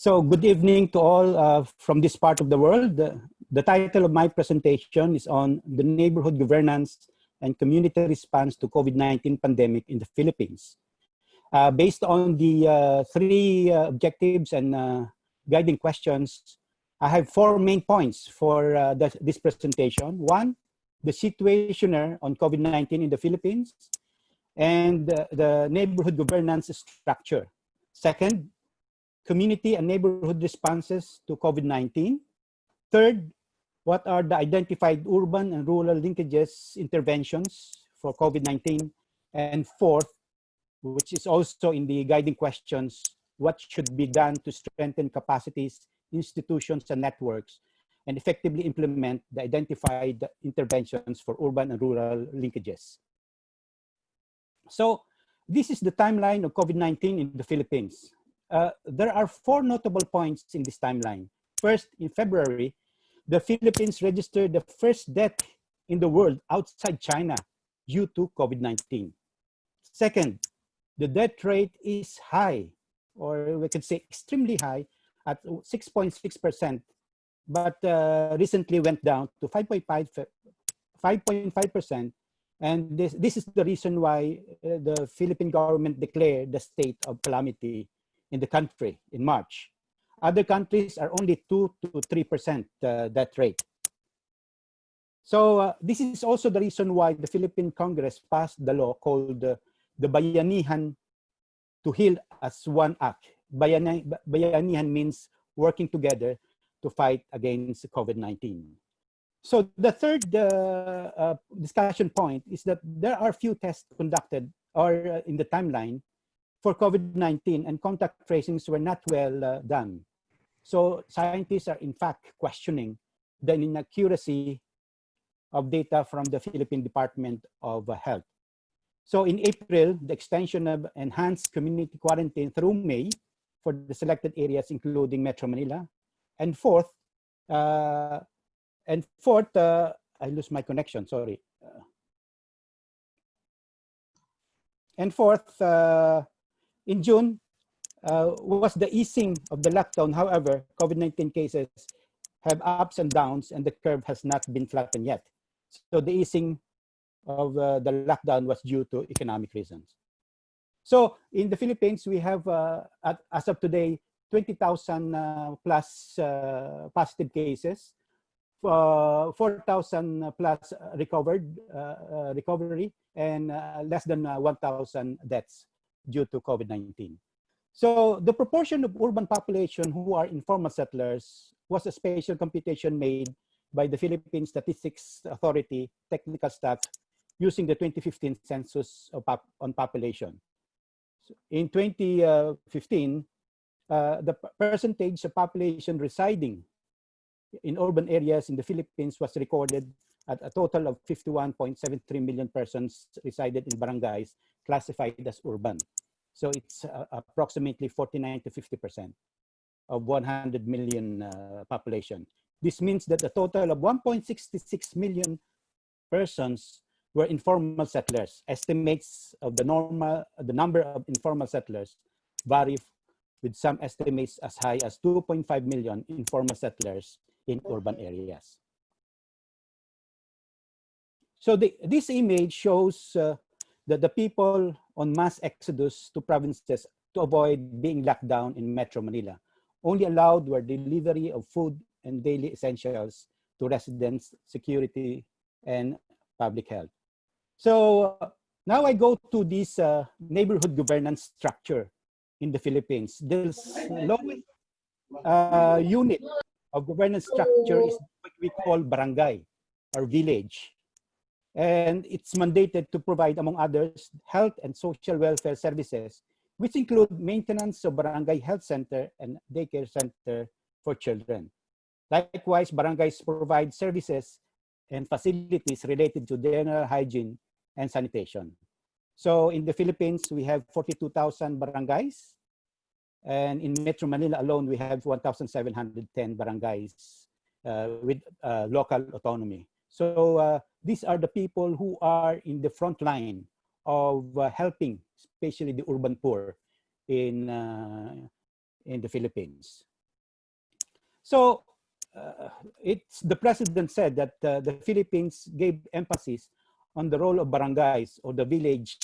So good evening to all from this part of the world. The title of my presentation is on the neighborhood governance and community response to COVID-19 pandemic in the Philippines. Based on the three objectives and guiding questions, I have four main points for this presentation. One, the situation on COVID-19 in the Philippines and the neighborhood governance structure. Second, community and neighborhood responses to COVID-19. Third, what are the identified urban and rural linkages interventions for COVID-19? And fourth, which is also in the guiding questions, what should be done to strengthen capacities, institutions, and networks, and effectively implement the identified interventions for urban and rural linkages. So this is the timeline of COVID-19 in the Philippines. There are four notable points in this timeline. First, in February, the Philippines registered the first death in the world outside China due to COVID-19. Second, the death rate is high, or we could say extremely high, at 6.6%, but recently went down to 5.5%. And this is the reason why the Philippine government declared the state of calamity in the country in March. Other countries are only 2 to 3% death rate. So this is also the reason why the Philippine Congress passed the law called the Bayanihan to Heal as One Act. Bayanihan means working together to fight against COVID-19. So the third discussion point is that there are few tests conducted or in the timeline for COVID-19, and contact tracings were not well done. So scientists are in fact questioning the inaccuracy of data from the Philippine Department of Health. So in April, the extension of enhanced community quarantine through May for the selected areas, including Metro Manila. And fourth, I lose my connection, sorry. And fourth, in June, was the easing of the lockdown. However, COVID-19 cases have ups and downs, and the curve has not been flattened yet. So the easing of the lockdown was due to economic reasons. So in the Philippines, we have, as of today, 20,000 plus positive cases, 4,000 plus recovery, and less than 1,000 deaths due to COVID-19. So the proportion of urban population who are informal settlers was a spatial computation made by the Philippine Statistics Authority technical staff using the 2015 census on population. So in 2015, the percentage of population residing in urban areas in the Philippines was recorded at a total of 51.73 million persons resided in barangays classified as urban. So it's approximately 49 to 50% of 100 million population. This means that a total of 1.66 million persons were informal settlers. Estimates of the number of informal settlers vary, with some estimates as high as 2.5 million informal settlers in urban areas. So this image shows that the people on mass exodus to provinces to avoid being locked down in Metro Manila. Only allowed were delivery of food and daily essentials to residents, security, and public health. So now I go to this neighborhood governance structure in the Philippines. The lowest unit of governance structure is what we call barangay or village. And it's mandated to provide, among others, health and social welfare services, which include maintenance of barangay health center and daycare center for children. Likewise, barangays provide services and facilities related to general hygiene and sanitation. So in the Philippines, we have 42,000 barangays. And in Metro Manila alone, we have 1,710 barangays with local autonomy. So these are the people who are in the front line of helping, especially the urban poor in the Philippines. So it's the president said that the Philippines gave emphasis on the role of barangays or the village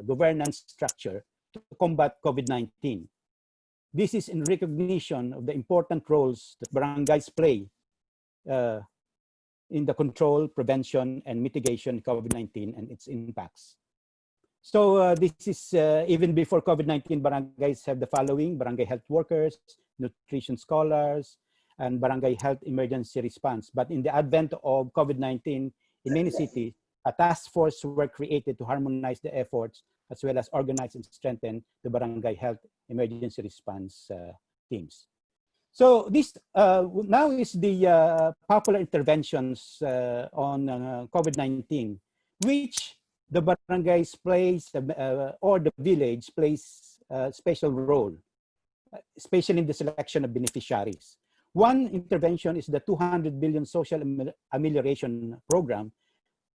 governance structure to combat COVID-19. This is in recognition of the important roles that barangays play in the control, prevention, and mitigation of COVID-19 and its impacts. So this is even before COVID-19, barangays have the following: barangay health workers, nutrition scholars, and barangay health emergency response. But in the advent of COVID-19, in many cities, a task force were created to harmonize the efforts as well as organize and strengthen the barangay health emergency response teams. So this now is the popular interventions on COVID-19, which the barangays plays or the village plays a special role, especially in the selection of beneficiaries. One intervention is the 200 billion social amelioration program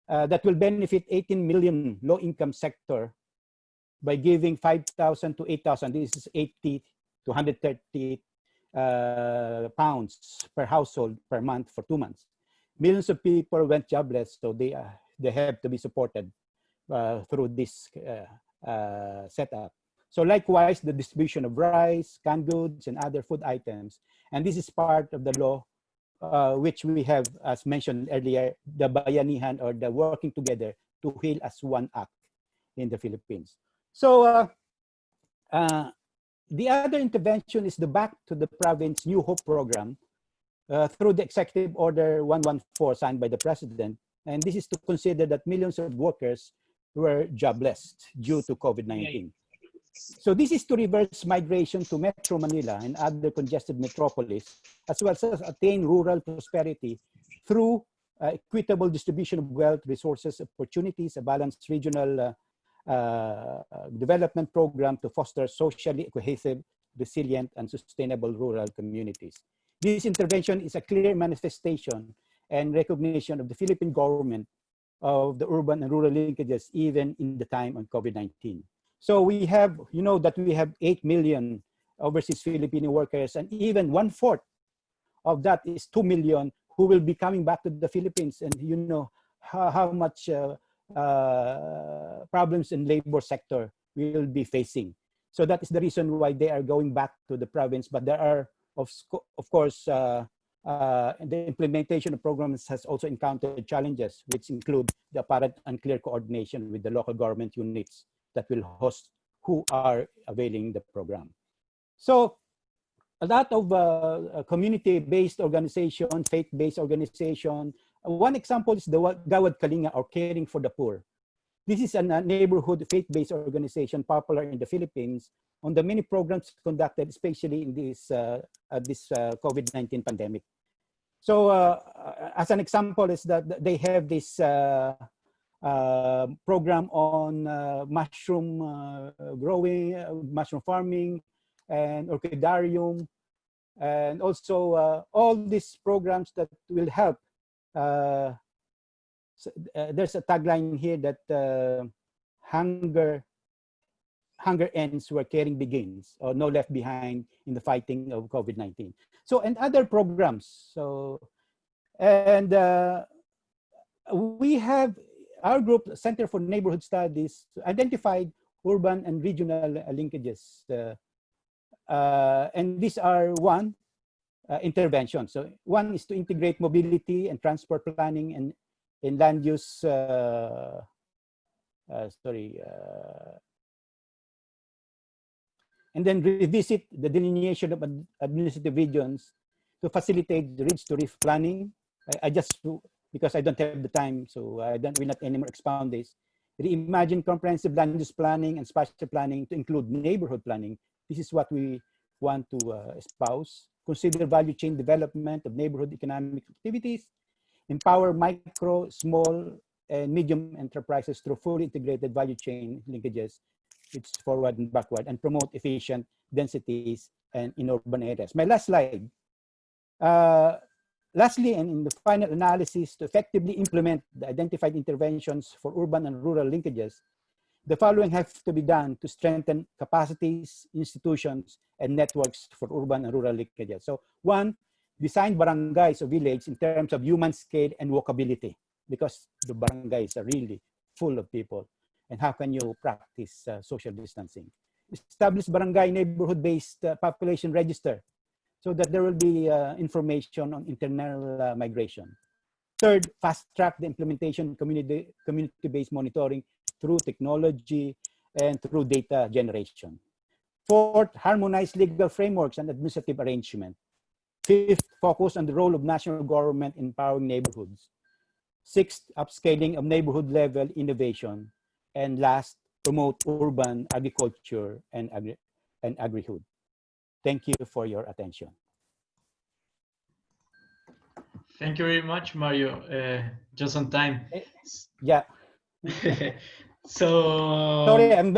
that will benefit 18 million low-income sector by giving 5,000 to 8,000. This is 80 to 130 pounds per household per month for 2 months. Millions of people went jobless, so they have to be supported through this setup. So likewise, the distribution of rice, canned goods, and other food items. And this is part of the law, which we have, as mentioned earlier, the bayanihan, or the working together to heal as one act in the Philippines. So the other intervention is the Back to the Province New Hope program through the Executive Order 114 signed by the President. And this is to consider that millions of workers were jobless due to COVID-19. So this is to reverse migration to Metro Manila and other congested metropolis, as well as attain rural prosperity through equitable distribution of wealth, resources, opportunities, a balanced regional development program to foster socially cohesive, resilient, and sustainable rural communities. This intervention is a clear manifestation and recognition of the Philippine government of the urban and rural linkages, even in the time of COVID-19. So we have, you know, that we have 8 million overseas Filipino workers, and even 1/4 of that is 2 million who will be coming back to the Philippines. And you know how much problems in labor sector we will be facing. So that is the reason why they are going back to the province. But there are, of course, the implementation of programs has also encountered challenges, which include the apparent unclear coordination with the local government units that will host who are availing the program. So a lot of community-based organization, faith-based organization. One example is the Gawad Kalinga, or Caring for the Poor. This is a neighborhood faith-based organization popular in the Philippines on the many programs conducted, especially in this COVID-19 pandemic. So as an example is that they have this program on mushroom growing, mushroom farming, and orchidarium, and also all these programs that will help. There's a tagline here that hunger ends where caring begins, or no left behind in the fighting of COVID-19. So, and other programs. So, and we have our group, Center for Neighborhood Studies, identified urban and regional linkages. And these are one intervention. So one is to integrate mobility and transport planning and in land use, and then revisit the delineation of administrative regions to facilitate the ridge to reef planning. I just, because I don't have the time, so I will not anymore expound this. Reimagine comprehensive land use planning and spatial planning to include neighborhood planning. This is what we want to espouse. Consider value chain development of neighborhood economic activities. Empower micro, small, and medium enterprises through fully integrated value chain linkages, which is forward and backward, and promote efficient densities and in urban areas. My last slide. Lastly, and in the final analysis, to effectively implement the identified interventions for urban and rural linkages, The following have to be done to strengthen capacities, institutions, and networks for urban and rural linkages. So one, design barangays or village in terms of human scale and walkability, because the barangays are really full of people. And how can you practice social distancing? Establish barangay neighborhood-based population register so that there will be information on internal migration. Third, fast track the implementation community-based monitoring through technology and through data generation. Fourth, harmonize legal frameworks and administrative arrangement. Fifth, focus on the role of national government in empowering neighborhoods. Sixth, upscaling of neighborhood level innovation. And last, promote urban agriculture and agrihood. Thank you for your attention. Thank you very much, Mario. Just on time. Yeah. So sorry, I'm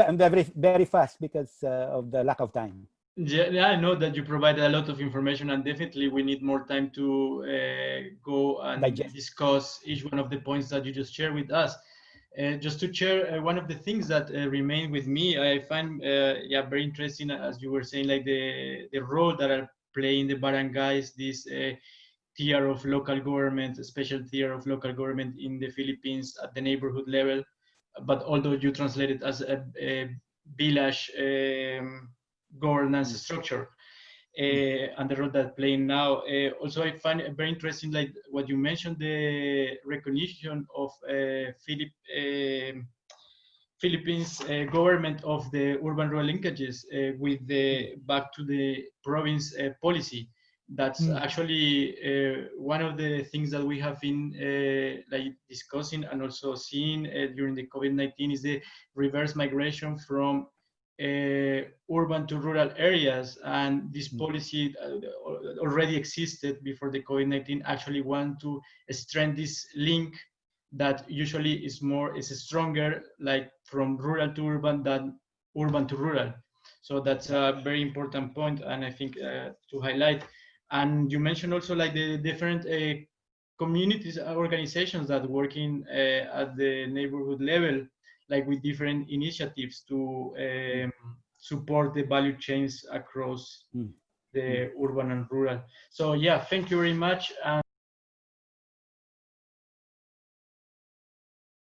very fast because of the lack of time. Yeah, I know that you provided a lot of information, and definitely we need more time to go and discuss each one of the points that you just shared with us. Just to share one of the things that remain with me, I find very interesting, as you were saying, like the role that are playing the barangays, this tier of local government, a special tier of local government in the Philippines at the neighborhood level. But although you translate it as a village governance structure and the role that playing now. Also, I find it very interesting, like what you mentioned, the recognition of Philippines government of the urban-rural linkages with the back to the province policy. That's actually one of the things that we have been like discussing and also seeing during the COVID-19 is the reverse migration from urban to rural areas, and this policy already existed before the COVID-19. Actually want to strengthen this link that usually is stronger, like from rural to urban than urban to rural. So that's a very important point, and I think to highlight. And you mentioned also like the different communities, organizations that working at the neighborhood level, like with different initiatives to support the value chains across the urban and rural. So yeah, thank you very much.